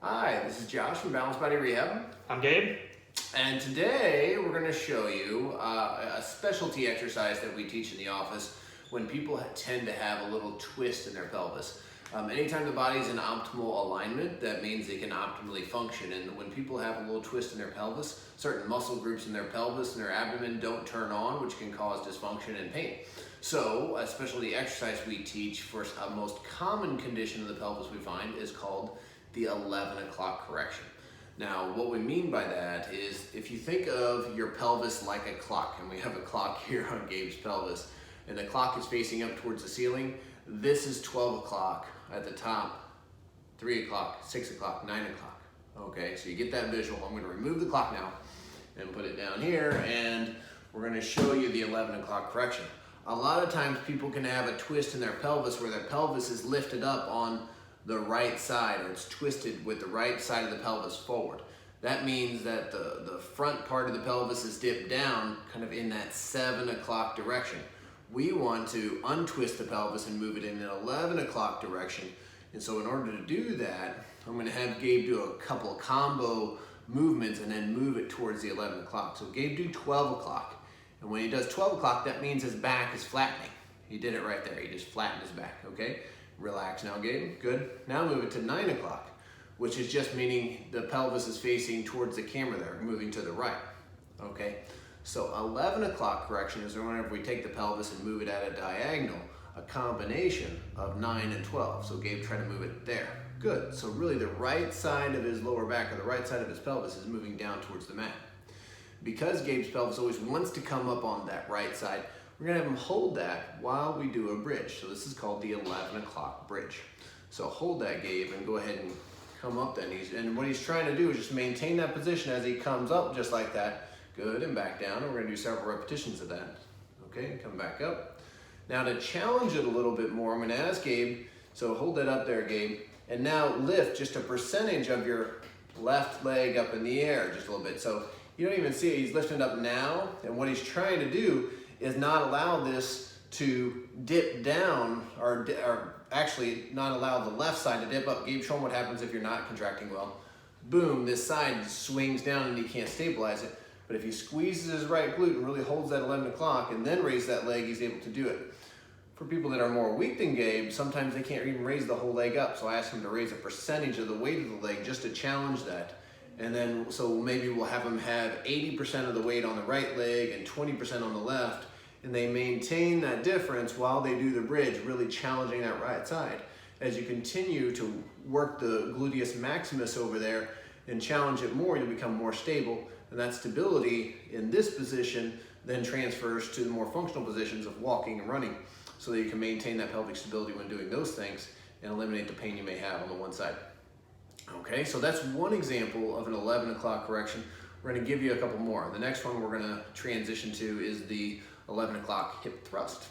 Hi, this is Josh from Balanced Body Rehab, I'm Gabe. and today we're going to show you a specialty exercise that we teach in the office when people tend to have a little twist in their pelvis. Anytime the body's in optimal alignment, that means they can optimally function. And when people have a little twist in their pelvis, certain muscle groups in their pelvis and their abdomen don't turn on, which can cause dysfunction and pain. So, a specialty exercise we teach for a most common condition of the pelvis we find is called the 11 o'clock correction. Now, what we mean by that is if you think of your pelvis like a clock, and we have a clock here on Gabe's pelvis, and the clock is facing up towards the ceiling, this is 12 o'clock at the top, 3 o'clock, 6 o'clock, 9 o'clock. Okay, so you get that visual. I'm going to remove the clock now and put it down here, and we're going to show you the 11 o'clock correction. A lot of times people can have a twist in their pelvis where their pelvis is lifted up on the right side, or it's twisted with the right side of the pelvis forward. That means that the front part of the pelvis is dipped down kind of in that 7 o'clock direction. We want to untwist the pelvis and move it in an 11 o'clock direction. And so in order to do that, I'm going to have Gabe do a couple of combo movements and then move it towards the 11 o'clock. So Gabe do 12 o'clock. And when he does 12 o'clock, that means his back is flattening. He did it right there. He just flattened his back, okay? Relax now, Gabe. Good. Now move it to 9 o'clock, which is just meaning the pelvis is facing towards the camera there, moving to the right, okay? So 11 o'clock correction is whenever we take the pelvis and move it at a diagonal, a combination of 9 and 12. So Gabe, try to move it there. Good. So really the right side of his lower back, or the right side of his pelvis, is moving down towards the mat. Because Gabe's pelvis always wants to come up on that right side, we're going to have him hold that while we do a bridge. So this is called the 11 o'clock bridge. So hold that, Gabe, and go ahead and come up then. And what he's trying to do is just maintain that position as he comes up just like that. Good, and back down. And we're going to do several repetitions of that. Okay, come back up. Now to challenge it a little bit more, I'm going to ask Gabe, so hold that up there, Gabe, and now lift just a percentage of your left leg up in the air just a little bit. So you don't even see it. He's lifting it up now, and what he's trying to do is not allow this to dip down, or actually not allow the left side to dip up. Gabe, show him what happens if you're not contracting well. Boom, this side swings down and he can't stabilize it. But if he squeezes his right glute and really holds that 11 o'clock and then raise that leg, he's able to do it. For people that are more weak than Gabe, sometimes they can't even raise the whole leg up. So I ask him to raise a percentage of the weight of the leg just to challenge that. And then, so maybe we'll have them have 80% of the weight on the right leg and 20% on the left, and they maintain that difference while they do the bridge, really challenging that right side. As you continue to work the gluteus maximus over there and challenge it more, you'll become more stable, and that stability in this position then transfers to the more functional positions of walking and running, so that you can maintain that pelvic stability when doing those things and eliminate the pain you may have on the one side. Okay, so that's one example of an 11 o'clock correction. We're going to give you a couple more. The next one we're going to transition to is the 11 o'clock hip thrust.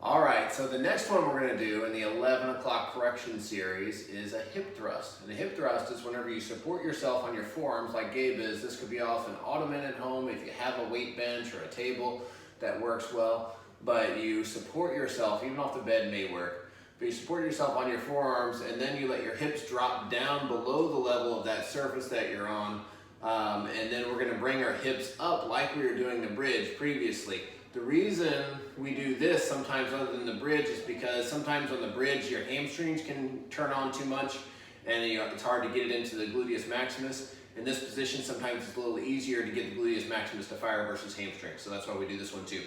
All right, so the next one we're going to do in the 11 o'clock correction series is a hip thrust. And a hip thrust is whenever you support yourself on your forearms like Gabe is. This could be off an ottoman at home if you have a weight bench or a table that works well. But you support yourself, even off the bed may work. But you support yourself on your forearms, and then you let your hips drop down below the level of that surface that you're on. And then we're going to bring our hips up like we were doing the bridge previously. The reason we do this sometimes other than the bridge is because sometimes on the bridge your hamstrings can turn on too much, and it's hard to get it into the gluteus maximus. In this position, sometimes it's a little easier to get the gluteus maximus to fire versus hamstrings. So that's why we do this one too.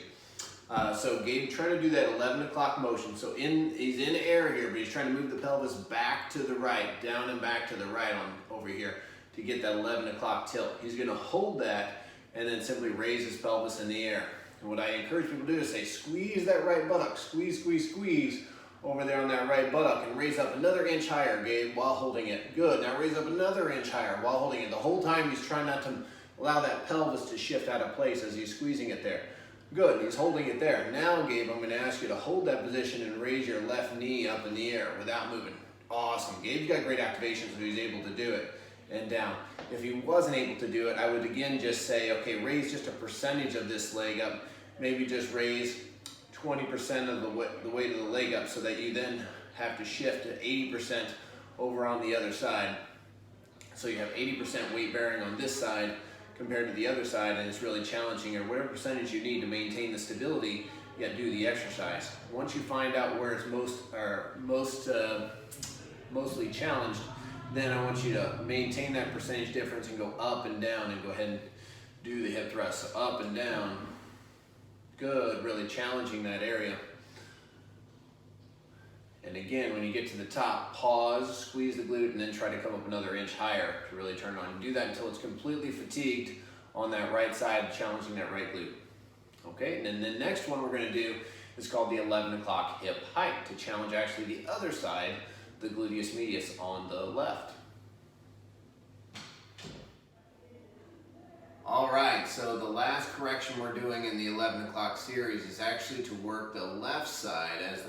So Gabe, try to do that 11 o'clock motion. So he's in air here, but he's trying to move the pelvis back to the right, down and back to the right over here to get that 11 o'clock tilt. He's going to hold that and then simply raise his pelvis in the air. And what I encourage people to do is say, squeeze that right buttock, squeeze, squeeze, squeeze over there on that right buttock, and raise up another inch higher, Gabe, while holding it. Good. Now raise up another inch higher while holding it. The whole time he's trying not to allow that pelvis to shift out of place as he's squeezing it there. Good, he's holding it there. Now, Gabe, I'm going to ask you to hold that position and raise your left knee up in the air without moving. Awesome. Gabe's got great activation, so he's able to do it. And down. If he wasn't able to do it, I would again just say, okay, raise just a percentage of this leg up. Maybe just raise 20% of the weight of the leg up, so that you then have to shift to 80% over on the other side. So you have 80% weight bearing on this side compared to the other side, and it's really challenging. Or whatever percentage you need to maintain the stability, you got to do the exercise. Once you find out where it's mostly challenged, then I want you to maintain that percentage difference and go up and down, and go ahead and do the hip thrust. So up and down. Good, really challenging that area. And again, when you get to the top, pause, squeeze the glute, and then try to come up another inch higher to really turn it on. And do that until it's completely fatigued on that right side, challenging that right glute. Okay, and then the next one we're going to do is called the 11 o'clock hip hike, to challenge actually the other side, the gluteus medius on the left. All right, so the last correction we're doing in the 11 o'clock series is actually to work the left side, as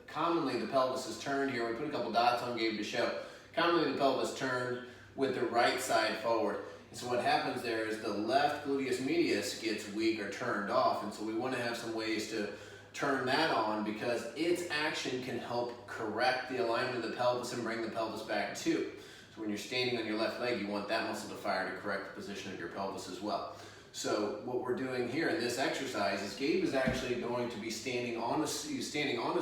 commonly the pelvis is turned here. We put a couple dots on Gabe to show. Commonly the pelvis turned with the right side forward. And so what happens there is the left gluteus medius gets weak or turned off, and so we want to have some ways to turn that on, because its action can help correct the alignment of the pelvis and bring the pelvis back too. So when you're standing on your left leg, you want that muscle to fire to correct the position of your pelvis as well. So what we're doing here in this exercise is Gabe is actually going to be standing on a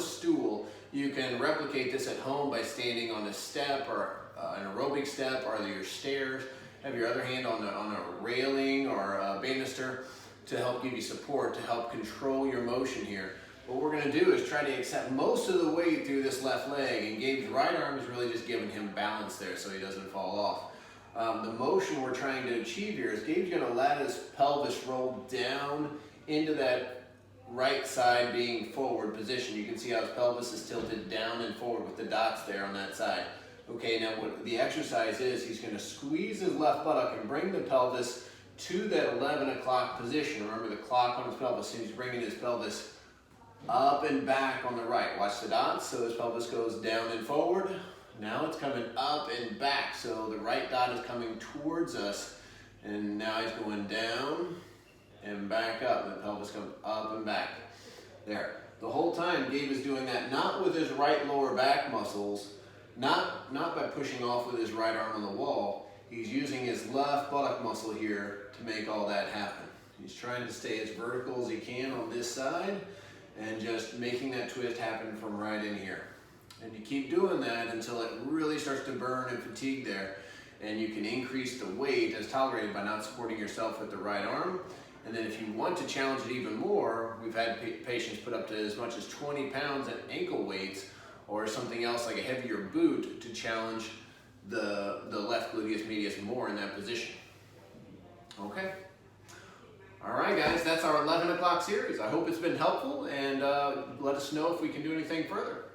stool. You can replicate this at home by standing on a step or an aerobic step, or your stairs. Have your other hand on a railing or a banister to help give you support, to help control your motion here. What we're going to do is try to accept most of the weight through this left leg, and Gabe's right arm is really just giving him balance there so he doesn't fall off. The motion we're trying to achieve here is Gabe's going to let his pelvis roll down into that right side being forward position. You can see how his pelvis is tilted down and forward with the dots there on that side. Okay, now what the exercise is, he's going to squeeze his left buttock and bring the pelvis to that 11 o'clock position. Remember the clock on his pelvis, so he's bringing his pelvis up and back on the right. Watch the dots, so his pelvis goes down and forward. Now it's coming up and back, so the right dot is coming towards us, and now he's going down and back up, and the pelvis comes up and back. There. The whole time Gabe is doing that, not with his right lower back muscles, not by pushing off with his right arm on the wall. He's using his left buttock muscle here to make all that happen. He's trying to stay as vertical as he can on this side, and just making that twist happen from right in here. And you keep doing that until it really starts to burn and fatigue there. And you can increase the weight as tolerated by not supporting yourself with the right arm. And then if you want to challenge it even more, we've had patients put up to as much as 20 pounds at ankle weights, or something else like a heavier boot, to challenge the left gluteus medius more in that position. Okay. All right, guys, that's our 11 o'clock series. I hope it's been helpful, and let us know if we can do anything further.